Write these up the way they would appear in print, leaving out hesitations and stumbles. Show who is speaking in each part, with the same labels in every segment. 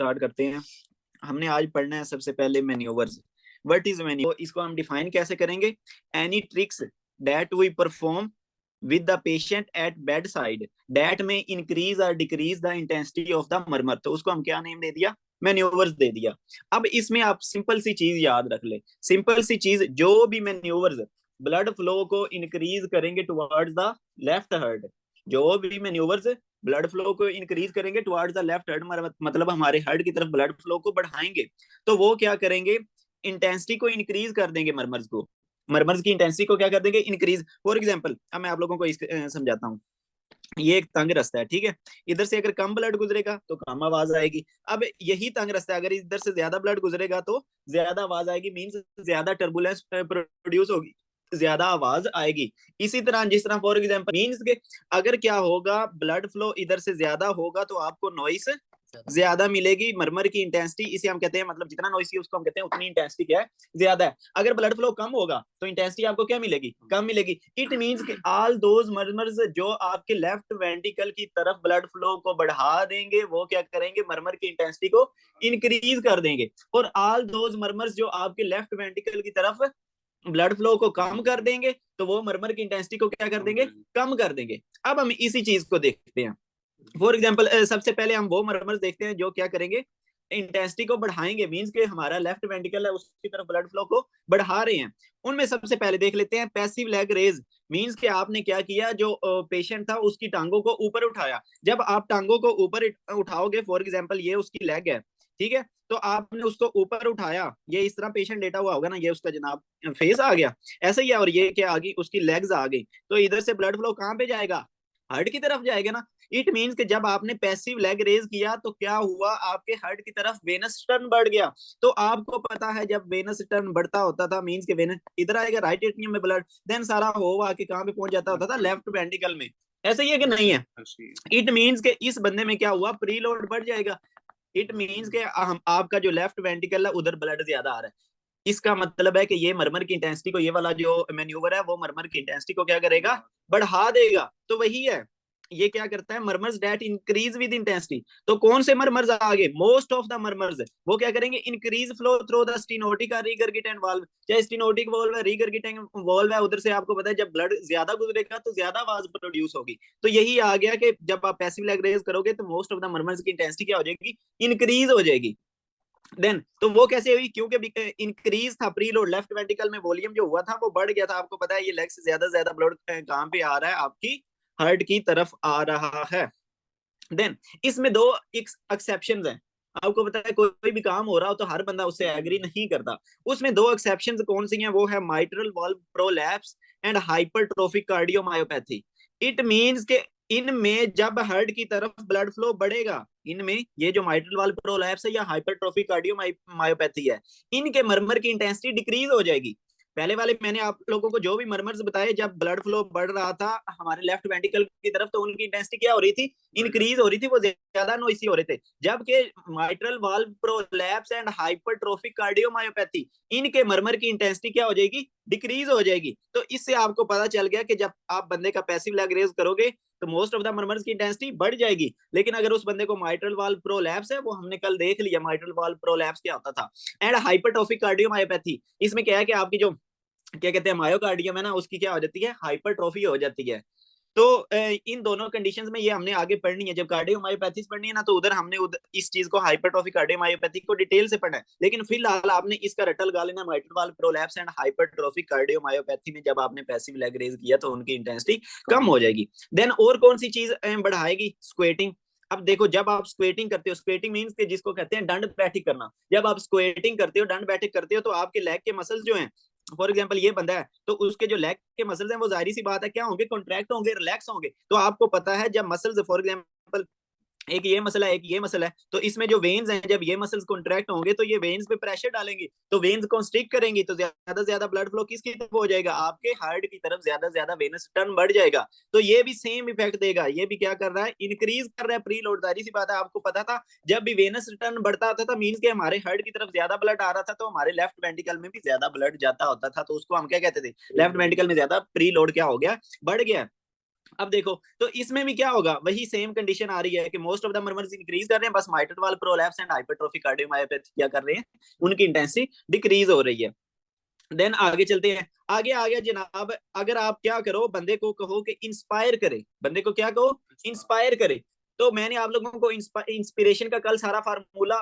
Speaker 1: Start करते हैं। हमने आज पढ़ना है सबसे पहले मैन्यूवर्स। व्हाट इज मैन्यूवर, इसको हम डिफाइन कैसे करेंगे? Any tricks that we perform with the patient at bedside that may increase or decrease the intensity of the murmur। तो उसको हम क्या नेम दे दिया? मैन्यूवर्स दे दिया। अब इसमें आप सिंपल सी चीज याद रख ले, सिंपल सी चीज, जो भी मैन्यूवर्स ब्लड फ्लो को इंक्रीज करेंगे टुवर्ड्स द लेफ्ट हार्ट, जो भी मैन्यूवर्स ब्लड फ्लो को इंक्रीज करेंगे टुवर्ड्स द लेफ्ट हार्ट, मतलब हमारे हार्ट की तरफ ब्लड फ्लो को बढ़ाएंगे, तो वो क्या करेंगे? इंटेंसिटी को इंक्रीज कर देंगे, मरमर्स को, मरमर्स की इंटेंसिटी को क्या कर देंगे? इंक्रीज। फॉर एग्जांपल अब मैं आप लोगों को समझाता हूँ। ये एक तंग रास्ता है, ठीक है। इधर से अगर कम ब्लड गुजरेगा तो कम आवाज आएगी। अब यही तंग रास्ता है, अगर इधर से ज्यादा ब्लड गुजरेगा तो ज्यादा आवाज आएगी, मींस ज्यादा टर्बुलेंस प्रोड्यूस होगी, ज्यादा आवाज आएगी। इसी तरह जिस तरह फॉर एग्जांपल मींस के अगर क्या होगा, ब्लड फ्लो इधर से ज्यादा होगा तो आपको नॉइस ज्यादा मिलेगी, मरमर की इंटेंसिटी, इसे हम कहते हैं, मतलब जितना नॉइसी उसको हम कहते हैं उतनी इंटेंसिटी क्या है? ज्यादा है। अगर ब्लड फ्लो कम होगा तो इंटेंसिटी आपको क्या मिलेगी? कम मिलेगी। इट मींस कि ऑल दोज मरमर्स जो आपके लेफ्ट वेंट्रिकल की तरफ ब्लड फ्लो को बढ़ा देंगे, वो क्या करेंगे? मरमर की इंटेंसिटी को इंक्रीज कर देंगे। और ऑल दोज मरमर्स जो आपके लेफ्ट वेंट्रिकल की तरफ ब्लड फ्लो को कम कर देंगे, तो वो मरमर की इंटेंसिटी को क्या कर देंगे? कम कर देंगे। अब हम इसी चीज को देखते हैं। फॉर एग्जाम्पल सबसे पहले हम वो मरमर्स देखते हैं जो क्या करेंगे? इंटेंसिटी को बढ़ाएंगे, मींस के हमारा लेफ्ट वेंट्रिकल है उसकी तरफ ब्लड फ्लो को बढ़ा रहे हैं। उनमें सबसे पहले देख लेते हैं पैसिव लेग रेज। मींस के आपने क्या किया, जो पेशेंट था उसकी टांगों को ऊपर उठाया। जब आप टांगों को ऊपर उठाओगे, फॉर एग्जाम्पल ये उसकी लेग है, ठीक है, तो आपने उसको ऊपर उठाया, ये इस तरह पेशेंट लेटा हुआ होगा ना, ये उसका जनाब फेस आ गया, ऐसा ही है, और ये क्या आ गई? उसकी लेग्स आ गई। तो इधर से ब्लड फ्लो कहाँ पे जाएगा? हार्ट की तरफ जाएगा ना। इट मींस कि जब आपने पैसिव लेग रेज किया तो क्या हुआ? आपके हार्ट की तरफ वेनस टर्न बढ़ गया। तो आपको पता है जब वेनस टर्न बढ़ता होता था, मींस के वेनस इधर आएगा राइट एट्रियम में ब्लड, देन सारा हो आके कहां पे पहुंच जाता होता था? लेफ्ट वेंट्रिकल में। ऐसा ही है कि नहीं है? इट मींस के इस बंदे में क्या हुआ? प्रीलोड बढ़ जाएगा। इट मींस के आपका जो लेफ्ट वेंट्रिकल है उधर ब्लड ज्यादा आ रहा है। इसका मतलब है कि ये मरमर की इंटेंसिटी को, ये वाला जो मैन्यूवर है वो मरमर की इंटेंसिटी को क्या करेगा? बढ़ा देगा। तो वही है, ये क्या करता है? मरमर्स डेट इंक्रीज विद इंटेंसिटी। तो कौन से मरमर्स आगे? मोस्ट ऑफ द मरमर्स वो क्या करेंगे? Increase flow through the stenotic और रीगर्गिटेंट वाल्व। चाहे स्टेनोटिक वाल्व है, रीगर्गिटेंट वाल्व है, उधर से आपको पता है जब ब्लड ज्यादा गुजरेगा तो ज्यादा आवाज प्रोड्यूस होगी। तो यही आ गया कि जब आप पैसिव लेग रेज करोगे तो मोस्ट ऑफ द मरमर्स की इंटेंसिटी क्या हो जाएगी? इंक्रीज हो जाएगी। देन तो वो कैसे हुई? क्योंकि इंक्रीज था प्रीलोड, लेफ्ट वेंट्रिकल में वॉल्यूम जो हुआ था वो बढ़ गया था। आपको पता है ये लेग से ज्यादा ब्लड कहां पे आ रहा है? आपकी हार्ट की तरफ आ रहा है। देन इसमें दो एक्सेप्शन हैं। आपको पता है कोई भी काम हो रहा हो तो हर बंदा उससे एग्री नहीं करता। उसमें दो एक्सेप्शन कौन सी हैं? वो है mitral valve prolapse and hypertrophic cardiomyopathy. It means के इनमें जब हार्ट की तरफ ब्लड फ्लो बढ़ेगा, इनमें ये जो माइट्रल वाल्व प्रोलैप्स है या हाइपरट्रोफिक कार्डियोमायोपैथी है, इनके मरमर की इंटेंसिटी डिक्रीज हो जाएगी। पहले वाले मैंने आप लोगों को जो भी मरमर्स बताए, जब ब्लड फ्लो बढ़ रहा था हमारे लेफ्ट वेंट्रिकल की तरफ तो उनकी इंटेंसिटी क्या हो रही थी? इंक्रीज हो रही थी, वो ज्यादा नॉइसी हो रहे थे। जबकि mitral valve prolapse and hypertrophic cardiomyopathy, इनके मरमर की इंटेंसिटी क्या हो जाएगी? डिक्रीज हो जाएगी। तो इससे आपको पता चल गया कि जब आप बंदे का पैसिव लेग रेज करोगे तो मोस्ट ऑफ द मरमर्स की इंटेंसिटी बढ़ जाएगी। लेकिन अगर उस बंदे को माइट्रल वाल्व प्रोलैप्स है, वो हमने कल देख लिया माइट्रल वाल्व प्रोलैप्स क्या होता था। एंड हाइपरट्रोफिक कार्डियोमायोपैथी, इसमें क्या है कि आपकी जो क्या कहते हैं मायोकार्डियम है ना, उसकी क्या हो जाती है? हाइपरट्रॉफी हो जाती है। तो इन दोनों कंडीशंस में ये हमने आगे पढ़नी है। जब कार्डियोमायोपैथी पढ़नी है ना तो उधर हमने इस चीज को हाइपरट्रॉफी कार्डियोमायोपैथी को डिटेल से पढ़ना है। लेकिन फिलहाल आपने इसका रटल गा लेना, mitral valve prolapse and hypertrophy cardiomyopathy में जब आपने पैसिव लेग रेज किया तो उनकी इंटेंसिटी कम हो जाएगी। देन और कौन सी चीज बढ़ाएगी? स्क्वेटिंग। अब देखो जब आप स्क्वेटिंग करते हो, स्क्वेटिंग मींस के जिसको कहते हैं दंड बैठक करना। जब आप स्क्वेटिंग करते हो, दंड बैठक करते हो, तो आपके लेग के मसल्स जो हैं, फॉर एग्जाम्पल ये बंदा है तो उसके जो लेग के मसल्स हैं वो जाहिर सी बात है क्या होंगे? कॉन्ट्रैक्ट होंगे, रिलैक्स होंगे। तो आपको पता है जब मसल्स फॉर एग्जाम्पल एक ये मसला है, एक ये मसला है, तो इसमें जो वेन्स हैं जब ये मसल्स कॉन्ट्रैक्ट होंगे तो ये वेन्स पे प्रेशर डालेंगी, तो वेन्स कॉन्स्ट्रिक्ट करेंगी, तो ज्यादा से ज्यादा ब्लड फ्लो किसकी तरफ हो जाएगा? आपके हार्ट की तरफ ज्यादा से ज्यादा वेनस टर्न बढ़ जाएगा। तो ये भी सेम इफेक्ट देगा। ये भी क्या कर रहा है? इंक्रीज कर रहा है प्री लोड। जाहिर सी बात है आपको पता था जब भी वेनस टर्न बढ़ता होता था मीन्स के हमारे हार्ट की तरफ ज्यादा ब्लड आ रहा था, तो हमारे लेफ्ट वेंट्रिकल में भी ज्यादा ब्लड जाता होता था। तो उसको हम क्या कहते थे? लेफ्ट वेंट्रिकल में ज्यादा प्री लोड क्या हो गया? बढ़ गया। अब देखो तो इसमें भी क्या होगा, वही सेम कंडीशन आ रही है कि most of the murmurs increase कर रहे हैं, बस mitral valve prolapse and hypertrophic cardiomyopathy क्या कर रहे हैं, उनकी इंटेंसिटी डिक्रीज हो रही है। देन आगे चलते हैं, आगे आ गया जनाब, अगर आप क्या करो, बंदे को कहो कि इंस्पायर करे, बंदे को क्या कहो, इंस्पायर करे। तो मैंने आप लोगों को इंस्पिरेशन का कल सारा फार्मूला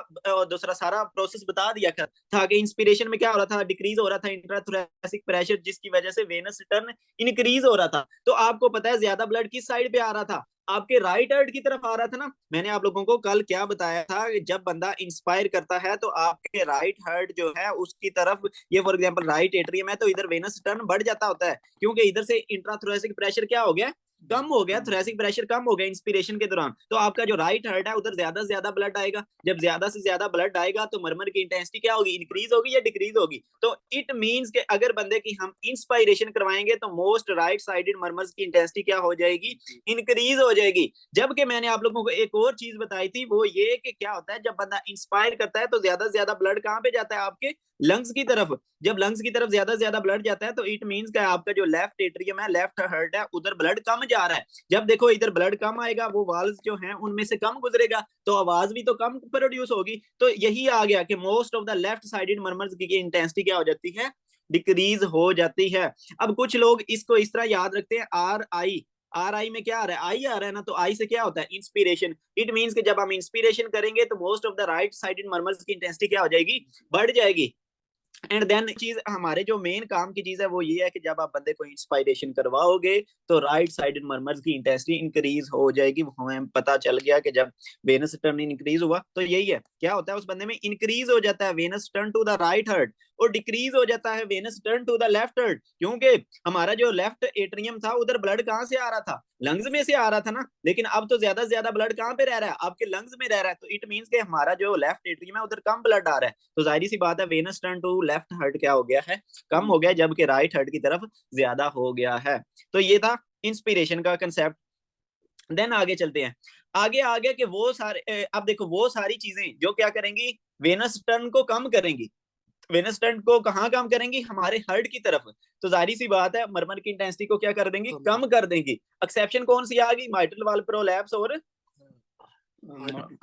Speaker 1: दूसरा सारा प्रोसेस बता दिया था कि इंस्पिरेशन में क्या हो रहा था, डिक्रीज हो रहा था इंट्राथोरैसिक प्रेशर, जिसकी वजह से वेनस रिटर्न इंक्रीज हो रहा था। तो आपको पता है ज्यादा ब्लड किस साइड पे आ रहा था, आपके राइट हार्ट की तरफ आ रहा था ना। मैंने आप लोगों को कल क्या बताया था, जब बंदा इंस्पायर करता है तो आपके राइट हार्ट जो है उसकी तरफ, ये फॉर एग्जांपल राइट एट्रियम है, तो इधर वेनस टर्न बढ़ जाता होता है, क्योंकि इधर से इंट्राथोरैसिक प्रेशर क्या हो गया, कम हो गया, थोरेसिक प्रेशर कम हो गया इंस्पिरेशन के दौरान। तो आपका जो राइट हार्ट है उधर ज्यादा से ज्यादा ब्लड आएगा, जब ज्यादा से ज्यादा ब्लड आएगा तो मरमर की इंटेंसिटी क्या होगी, इंक्रीज होगी या डिक्रीज होगी। तो इट मींस के अगर बंदे की हम इंस्पायरेशन करवाएंगे तो मोस्ट राइट साइडेड मरमर्स की इंटेंसिटी क्या हो जाएगी, इंक्रीज हो जाएगी। जबकि मैंने आप लोगों को एक और चीज बताई थी, वो ये कि क्या होता है, जब बंदा इंस्पायर करता है तो ज्यादा से ज्यादा ब्लड कहाँ पे जाता है, आपके लंग्स की तरफ। जब लंग्स की तरफ ज्यादा से ज्यादा ब्लड जाता है तो इट मींस का आपका जो लेफ्ट एट्रियम है, लेफ्ट हार्ट है, उधर ब्लड कम जा रहा है। जब देखो इधर ब्लड कम आएगा, वो वाल्व जो हैं उनमें से कम गुजरेगा, तो आवाज भी तो कम प्रोड्यूस होगी। तो यही आ गया कि most of the left sided murmurs की इंटेंसिटी क्या हो जाती है, डिक्रीज हो जाती है। अब कुछ लोग इसको इस तरह याद रखते हैं, आर आई में क्या आ रहा है, आई आ रहा है ना, तो आई से क्या होता है, इंस्पिरेशन। इट मींस कि जब हम इंस्पिरेशन करेंगे तो most of the right sided murmurs की इंटेंसिटी क्या हो जाएगी, बढ़ जाएगी। एंड देन चीज हमारे जो मेन काम की चीज है वो ये है कि जब आप बंदे को इंस्पायरेशन करवाओगे तो राइट साइडेड मर्मर्स की इंटेंसिटी इंक्रीज हो जाएगी। वो हमें पता चल गया कि जब वेनस टर्न इंक्रीज हुआ तो यही है, क्या होता है उस बंदे में, इंक्रीज हो जाता है venous turn to the right heart, और डिक्रीज हो जाता है venous turn to the left heart. क्योंकि हमारा जो लेफ्ट एट्रियम था उधर ब्लड कहाँ से आ रहा था, लंग्स में से आ रहा था ना, लेकिन अब तो ज्यादा से ज्यादा ब्लड कहाँ पे रह रहा है, आपके लंग्स में रह रहा है। तो इट मींस के हमारा जो लेफ्ट एट्रियम है उधर कम ब्लड आ रहा है, तो जाहिर सी बात है venous turn to left heart क्या हो गया है, कम हो गया, जबकि राइट हार्ट की तरफ ज्यादा हो गया है। तो ये था इंस्पिरेशन का कंसेप्ट। देन आगे चलते हैं, आगे आ गया कि वो सारे, अब देखो वो सारी चीजें जो क्या करेंगी, वेनस टर्न को कम करेंगी। वेनस टर्न को कहाँ कम करेंगी, हमारे हार्ट की तरफ। तो जाहिर सी बात है मरमर की इंटेंसिटी को क्या कर देंगी, कम कर देंगी। एक्सेप्शन कौन सी आ गई, माइट्रल वाल्व प्रोलैप्स और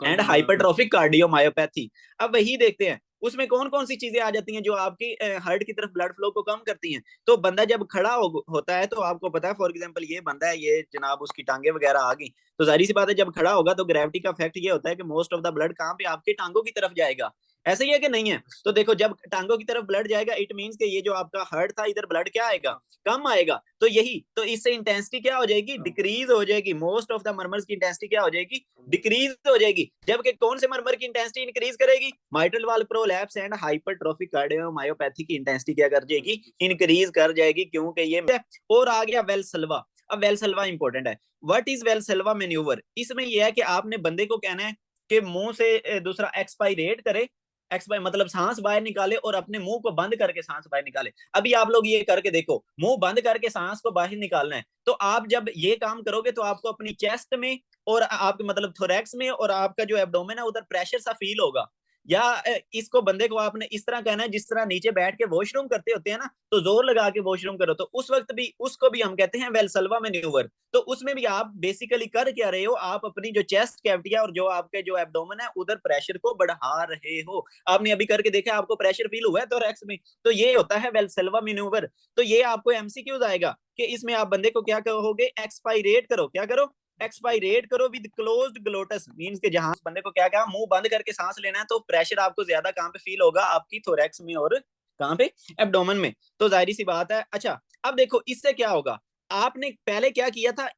Speaker 1: एंड हाइपरट्रॉफिक कार्डियोमायोपैथी। अब वही देखते हैं उसमें कौन कौन सी चीजें आ जाती हैं जो आपकी हार्ट की तरफ ब्लड फ्लो को कम करती हैं। तो बंदा जब खड़ा होता है तो आपको पता है, फॉर एग्जांपल ये बंदा है, ये जनाब उसकी टांगे वगैरह आ गई, तो जाहिर सी बात है जब खड़ा होगा तो ग्रेविटी का इफेक्ट ये होता है कि मोस्ट ऑफ द ब्लड कहाँ पे, आपके टांगों की तरफ जाएगा। ऐसे ही है कि नहीं है। तो देखो जब टांगों की तरफ ब्लड जाएगा इट मींस कि ये जो आपका हार्ट था इधर ब्लड क्या आएगा, कम आएगा। तो यही तो इससे इंटेंसिटी क्या हो जाएगी, डिक्रीज हो जाएगी। मोस्ट ऑफ द मर्मर्स की इंटेंसिटी क्या हो जाएगी, डिक्रीज हो जाएगी। जबकि कौन से मर्मर की इंटेंसिटी इंक्रीज करेगी, mitral valve prolapse and hypertrophic cardiomyopathy की इंटेंसिटी क्या कर जाएगी, इंक्रीज कर जाएगी, क्योंकि ये। और आ गया वेल्सल्वा। अब वेल्सल्वा इंपॉर्टेंट है। व्हाट इज वेल्सल्वा मैन्यूवर, इसमें यह है कि आपने बंदे को कहना है कि मुंह से दूसरा एक्सपायरेट करे, एक्सपायर मतलब सांस बाहर निकाले और अपने मुंह को बंद करके सांस बाहर निकाले। अभी आप लोग ये करके देखो, मुंह बंद करके सांस को बाहर निकालना है। तो आप जब ये काम करोगे तो आपको अपनी चेस्ट में और आप मतलब थोरैक्स में और आपका जो एब्डोमेन है उधर प्रेशर सा फील होगा। या इसको बंदे को आपने इस तरह कहना है जिस तरह नीचे बैठ के वॉशरूम करते होते हैं ना, तो जोर लगा के वॉशरूम करो, तो उस वक्त भी उसको भी हम कहते हैं वेल्सल्वा मैन्यूवर। तो उसमें भी आप बेसिकली कर क्या रहे हो, आप अपनी जो चेस्ट कैविटी है और जो आपके जो एब्डोमेन है उधर प्रेशर को बढ़ा रहे हो। आपने अभी करके देखा, आपको प्रेशर फील हुआ है थोरैक्स में, तो ये होता है वेल्सल्वा मैन्यूवर। तो ये आपको एमसीक्यूज आएगा कि इसमें आप बंदे को क्या कहोगे, एक्सपायरेट करो, क्या करो, एक्सपायरेट करो विद क्लोज्ड ग्लोटस। मींस के जहां बंदे को क्या कहा, मुंह बंद करके सांस लेना है, तो प्रेशर आपको ज्यादा कहां पे फील होगा, आपकी थोरैक्स में और कहां पे, एब्डोमेन में। तो जाहिर सी बात है। अच्छा अब देखो इससे क्या होगा, आपने पहले क्या किया था,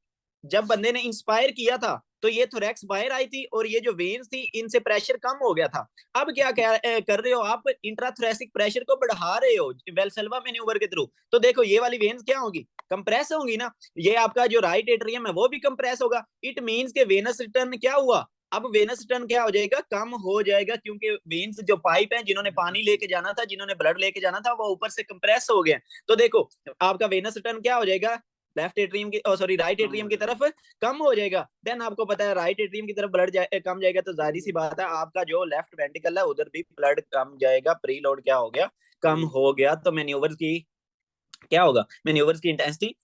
Speaker 1: जब बंदे ने इंस्पायर किया था तो ये थोरैक्स बाहर आई थी और ये जो वेन्स थी इनसे प्रेशर कम हो गया था। अब क्या कर रहे हो आप, इंट्राथोरैसिक प्रेशर को बढ़ा रहे हो वेल्सल्वा मैन्यूवर के थ्रू। तो देखो ये वाली वेन्स क्या होगी, कंप्रेस होंगी ना। ये आपका जो राइट एट्रियम है वो भी कंप्रेस होगा। इट मींस के वेनस रिटर्न क्या हुआ, अब वेनस रिटर्न क्या हो जाएगा, कम हो जाएगा, क्योंकि वेन्स जो पाइप है जिन्होंने पानी लेके जाना था, जिन्होंने ब्लड लेके जाना था, वो ऊपर से कंप्रेस हो गया। तो देखो आपका वेनस रिटर्न क्या हो जाएगा, लेफ्ट एट्रियम की सॉरी राइट एट्रियम की तरफ कम हो जाएगा। देन आपको पता है राइट एट्रियम की तरफ ब्लड कम जाएगा, तो जाहिर सी बात है आपका जो लेफ्ट वेंट्रिकल है उधर भी ब्लड कम जाएगा, प्री लोड क्या हो गया, कम हो गया। तो मैन्यूवर की क्या होगा, मैन्यूवर्स की इंटेंसिटी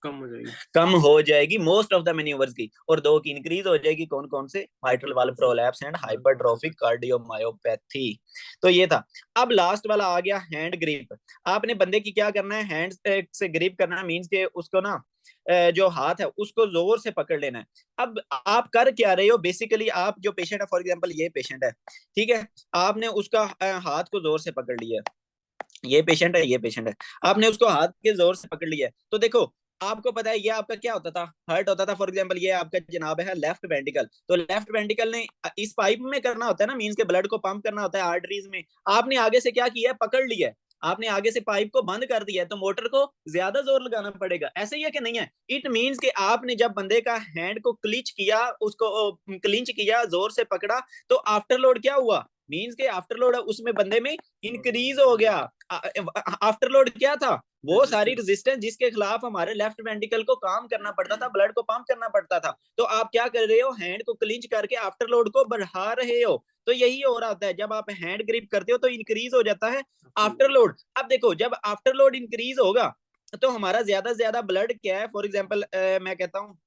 Speaker 1: कम हो जाएगी मोस्ट ऑफ द मैन्यूवर्स की, और दो की इंक्रीज हो जाएगी, कौन कौन से, mitral valve prolapse and hypertrophic cardiomyopathy. तो ये था। अब लास्ट वाला आ गया हैंड ग्रिप। आपने बंदे की क्या करना है, हैंड से ग्रिप करना है, मींस के उसको ना जो हाथ है उसको जोर से पकड़ लेना है। अब आप कर क्या रहे हो, बेसिकली आप जो पेशेंट है, फॉर एग्जांपल ये पेशेंट है, ठीक है, आपने उसका हाथ को जोर से पकड़ लिया है, ये पेशेंट है, ये पेशेंट है, आपने उसको हाथ के जोर से पकड़ लिया है। तो देखो, आपको पता है ये आपका क्या होता था, हर्ट होता था। फॉर एग्जांपल ये आपका जनाब है लेफ्ट वेंटिकल, तो लेफ्ट वेंटिकल ने इस पाइप में करना होता है ना, मींस के ब्लड को पंप करना होता है आर्टरीज में, आपने आगे से क्या किया है, पकड़ लिया है, आपने आगे से पाइप को बंद कर दिया है, तो मोटर को ज्यादा जोर लगाना पड़ेगा। ऐसे ही है कि नहीं है, इट मींस कि आपने जब बंदे का हैंड को क्लिच किया, उसको क्लिंच किया, जोर से पकड़ा, तो आफ्टर लोड क्या हुआ, मींस के आफ्टर लोड उसमें बंदे में इंक्रीज हो गया। आफ्टर लोड क्या था, वो सारी रेजिस्टेंस जिसके खिलाफ हमारे लेफ्ट वेंटिकल को काम करना पड़ता था, ब्लड को पंप करना पड़ता था, तो आप क्या कर रहे हो, हैंड को क्लिंच करके आफ्टर लोड को बढ़ा रहे हो। तो यही हो रहा होता है, जब आप हैंड ग्रिप करते हो तो इंक्रीज हो जाता है आफ्टर लोड। अब देखो, जब आफ्टर लोड इंक्रीज होगा तो हमारा ज्यादा से ज्यादा ब्लड क्या है, फॉर एग्जाम्पल मैं कहता हूँ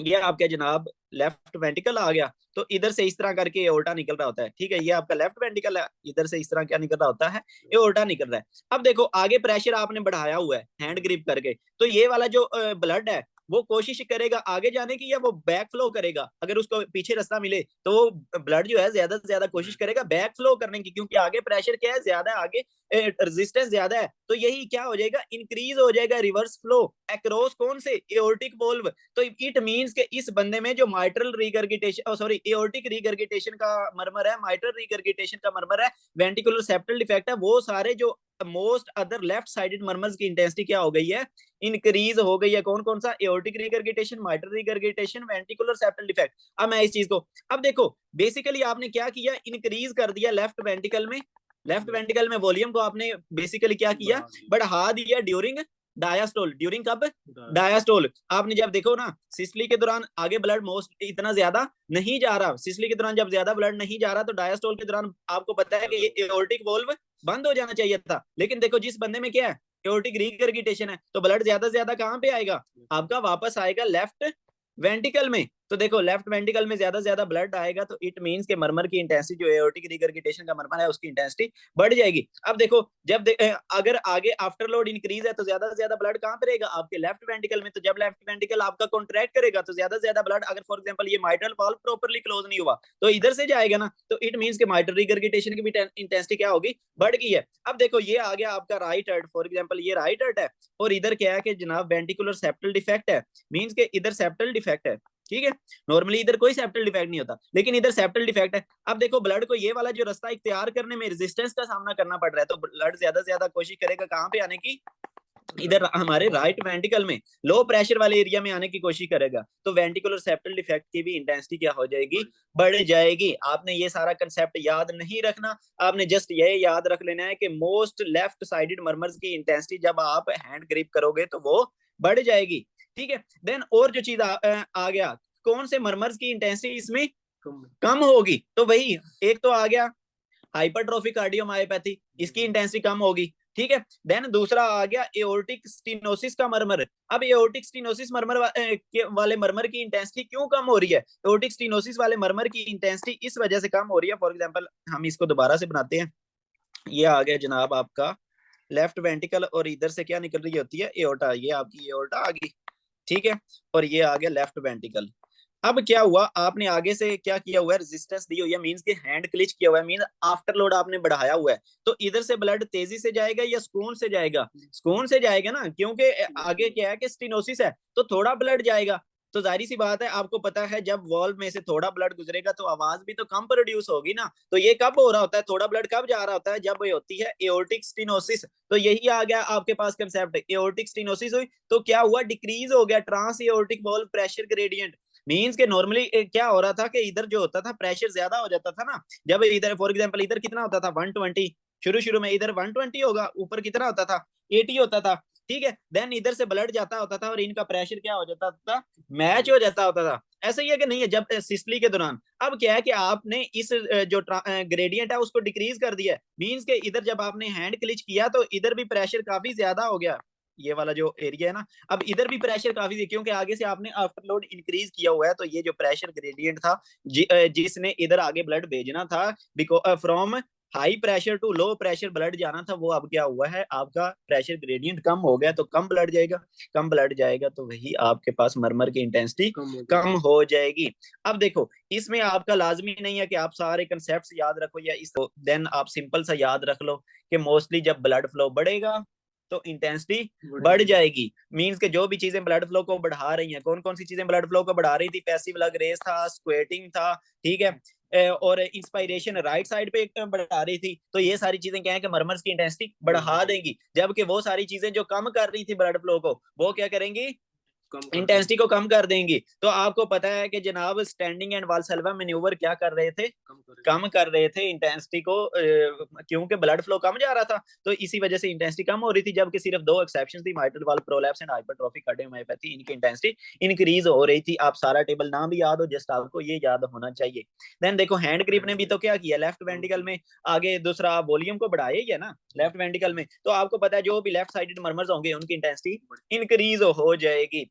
Speaker 1: ये आपके जनाब लेफ्ट वेंटिकल आ गया, तो इधर से इस तरह करके एओर्टा निकल रहा होता है, ठीक है, ये आपका लेफ्ट वेंटिकल है, इधर से इस तरह क्या निकल रहा होता है, एओर्टा निकल रहा है। अब देखो आगे प्रेशर आपने बढ़ाया हुआ है हैंड ग्रिप करके, तो ये वाला जो ब्लड है वो कोशिश करेगा आगे जाने की, या वो बैक फ्लो करेगा, अगर उसको पीछे रास्ता मिले तो वो ब्लड जो है ज्यादा से ज्यादा कोशिश करेगा बैक फ्लो करने की, क्योंकि आगे प्रेशर क्या है, ज्यादा है, आगे रेजिस्टेंस ज्यादा है, तो यही क्या हो जाएगा, इंक्रीज हो जाएगा रिवर्स फ्लो अक्रॉस कौन से, एओर्टिक वॉल्व। तो इट मींस के इस बंदे में जो mitral regurgitation, sorry aortic regurgitation का मरमर है, माइट्रल रिगर्गिटेशन का मरमर है, वेंटिकुलर सेप्टल डिफेक्ट है, वो सारे जो मोस्ट अदर लेफ्ट साइडेड मरमर्स की इंटेंसिटी क्या हो गई है, इंक्रीज हो गई है। कौन कौन सा, aortic regurgitation, mitral regurgitation, ventricular septal defect. अब मैं इस चीज को, अब देखो बेसिकली आपने क्या किया, इंक्रीज कर दिया लेफ्ट वेंटिकल में, लेफ्ट वेंटिकल में वॉल्यूम को आपने बेसिकली क्या किया, बढ़ा दिया ड्यूरिंग डायास्टोल। ड्यूरिंग कब, डायास्टोल। आपने जब देखो ना, सिस्टली के दौरान आगे ब्लड मोस्ट इतना ज्यादा नहीं जा रहा, सिस्टली के दौरान जब ज्यादा ब्लड नहीं जा रहा, तो डायास्टोल के दौरान आपको पता है कि ये एओर्टिक वॉल्व बंद हो जाना चाहिए था, लेकिन देखो जिस बंदे में क्या है, एओर्टिक रिगर्गिटेशन है, तो ब्लड ज्यादा से ज्यादा कहां पे आएगा, आपका वापस आएगा लेफ्ट वेंटिकल में। तो देखो लेफ्ट वेंटिकल में ज्यादा से ज्यादा ब्लड आएगा, तो इट मींस के मरमर की इंटेंसिटी, जो एओर्टिक रिगर्गिटेशन का मरमर है उसकी इंटेंसिटी बढ़ जाएगी। अब देखो जब अगर आगे आफ्टर लोड इंक्रीज है, तो ज्यादा से ज्यादा ब्लड कहां पे रहेगा, आपके लेफ्ट वेंटिकल में, तो जब लेफ्ट वेंटिकल आपका कॉन्ट्रैक्ट करेगा, तो ज्यादा से ज्यादा ब्लड, अगर फॉर एग्जांपल ये माइट्रल वाल्व प्रॉपर्ली क्लोज नहीं हुआ, तो इधर से जाएगा ना, तो इट मींस के माइट्रल रिगर्गिटेशन की भी इंटेंसिटी क्या होगी, बढ़ गई है। अब देखो ये आ गया आपका राइट हर्ट, फॉर एग्जांपल ये राइट हर्ट है, और इधर क्या है कि जनाब वेंटिकुलर सेप्टल डिफेक्ट है, मींस के इधर सेप्टल डिफेक्ट है, ठीक है, नॉर्मली इधर कोई सेप्टल डिफेक्ट नहीं होता, लेकिन इधर सेप्टल डिफेक्ट है। अब देखो ब्लड को ये वाला जो रास्ता इख्तियार करने में रेजिस्टेंस का सामना करना पड़ रहा है, तो ब्लड ज्यादा से ज्यादा कोशिश करेगा कहां पे आने की, इधर हमारे राइट वेंटिकल में लो प्रेशर वाले एरिया में आने की कोशिश करेगा, तो वेंटिकुलर सेप्टल डिफेक्ट की भी इंटेंसिटी क्या हो जाएगी, बढ़ जाएगी। आपने ये सारा कंसेप्ट याद नहीं रखना, आपने जस्ट ये याद रख लेना है कि मोस्ट लेफ्ट साइडेड मरमर्स की इंटेंसिटी जब आप हैंड ग्रिप करोगे तो वो बढ़ जाएगी, ठीक है। देन और जो चीज आ गया, कौन से मरमर्स की इंटेंसिटी इसमें कम होगी, तो वही एक तो आ गया हाइपरट्रोफिक कार्डियोमायोपैथी, इसकी इंटेंसिटी कम होगी, ठीक है। देन दूसरा आ गया एओर्टिक स्टेनोसिस का मरमर। अब एओर्टिक स्टेनोसिस मरमर वाले मरमर की इंटेंसिटी क्यों कम हो रही है, एओर्टिक स्टेनोसिस वाले मरमर की इंटेंसिटी इस वजह से कम हो रही है, फॉर एग्जांपल हम इसको दोबारा से बनाते हैं, ये आ गया जनाब आपका लेफ्ट वेंटिकल, और इधर से क्या निकल रही होती है, एओर्टा, ये आपकी एओर्टा आ गई, ठीक है, और ये आ गया लेफ्ट वेंटिकल। अब क्या हुआ, आपने आगे से क्या किया हुआ है, रेजिस्टेंस दी हुई है, मींस के हैंड क्लिच किया हुआ है, मींस आफ्टर लोड आपने बढ़ाया हुआ है, तो इधर से ब्लड तेजी से जाएगा या सुकून से जाएगा, सुकून से जाएगा ना, क्योंकि आगे क्या है कि स्टेनोसिस है, तो थोड़ा ब्लड जाएगा। तो जाहिर सी बात है, आपको पता है जब वॉल्व में से थोड़ा ब्लड गुजरेगा तो आवाज भी तो कम प्रोड्यूस होगी ना, तो ये कब हो रहा होता है, थोड़ा ब्लड कब जा रहा होता है, जब ये होती है एओर्टिक स्टेनोसिस। तो यही आ गया आपके पास कंसेप्ट, एओर्टिक स्टेनोसिस हुई तो क्या हुआ, डिक्रीज हो गया trans aortic valve pressure gradient. Means के नॉर्मली क्या हो रहा था कि इधर जो होता था प्रेशर ज्यादा हो जाता था ना, जब इधर फॉर एग्जांपल इधर कितना होता था 120, शुरू शुरू में इधर 120 होगा, ऊपर कितना होता था 80 होता था, ठीक है। देन इधर से ब्लड जाता होता था और इनका प्रेशर क्या हो जाता था, मैच हो जाता होता था। ऐसा ही है कि नहीं है, जब सिस्टली के दौरान अब क्या है कि आपने इस जो ग्रेडियंट है उसको डिक्रीज कर दिया, मींस के इधर जब आपने हैंड क्लिच किया तो इधर भी प्रेशर काफी ज्यादा हो गया, ये वाला जो एरिया है ना, अब इधर भी प्रेशर काफी थी क्योंकि आगे से आपने आफ्टर लोड इंक्रीज किया हुआ है, तो ये जो प्रेशर ग्रेडियंट था जिसने इधर आगे ब्लड भेजना था, because from high pressure to low pressure blood जाना था, वो अब क्या हुआ है, आपका प्रेशर ग्रेडियंट कम हो गया, तो कम ब्लड जाएगा, कम ब्लड जाएगा तो वही आपके पास मरमर की इंटेंसिटी कम हो जाएगी। अब देखो इसमें आपका लाजमी नहीं है कि आप सारे कंसेप्ट याद रखो या इस, देन आप सिंपल सा याद रख लो कि मोस्टली जब ब्लड फ्लो बढ़ेगा तो इंटेंसिटी बढ़ जाएगी। मींस के जो भी चीजें ब्लड फ्लो को बढ़ा रही हैं, कौन कौन सी चीजें ब्लड फ्लो को बढ़ा रही थी, पैसिव लग रेस था, स्क्वेटिंग था, ठीक है, और इंस्पायरेशन राइट साइड पे बढ़ा रही थी, तो ये सारी चीजें क्या है कि मरमर्स की इंटेंसिटी बढ़ा देंगी, जबकि वो सारी चीजें जो कम कर रही थी ब्लड फ्लो को, वो क्या करेंगी, इंटेंसिटी को कम कर देंगी। तो आपको पता है कि जनाब स्टैंडिंग एंड वाल्सल्वा मैन्यूवर क्या कर रहे थे, कम कर रहे थे इंटेंसिटी को, क्योंकि ब्लड फ्लो कम जा रहा था, तो इसी वजह से इंटेंसिटी कम हो रही थी, जबकि सिर्फ दो एक्सेप्शन थी, mitral valve prolapse and hypertrophic cardiomyopathy, इनकी इंटेंसिटी इंक्रीज हो रही थी। आप सारा टेबल ना भी याद हो, जस्ट आपको ये याद होना चाहिए। देन देखो हैंड ग्रिप ने भी तो क्या किया, लेफ्ट वेंटिकल में आगे दूसरा वॉल्यूम को बढ़ाया ही है ना लेफ्ट वेंटिकल में, तो आपको पता है जो भी लेफ्ट साइडेड मर्मर्स होंगे उनकी इंटेंसिटी इंक्रीज हो जाएगी।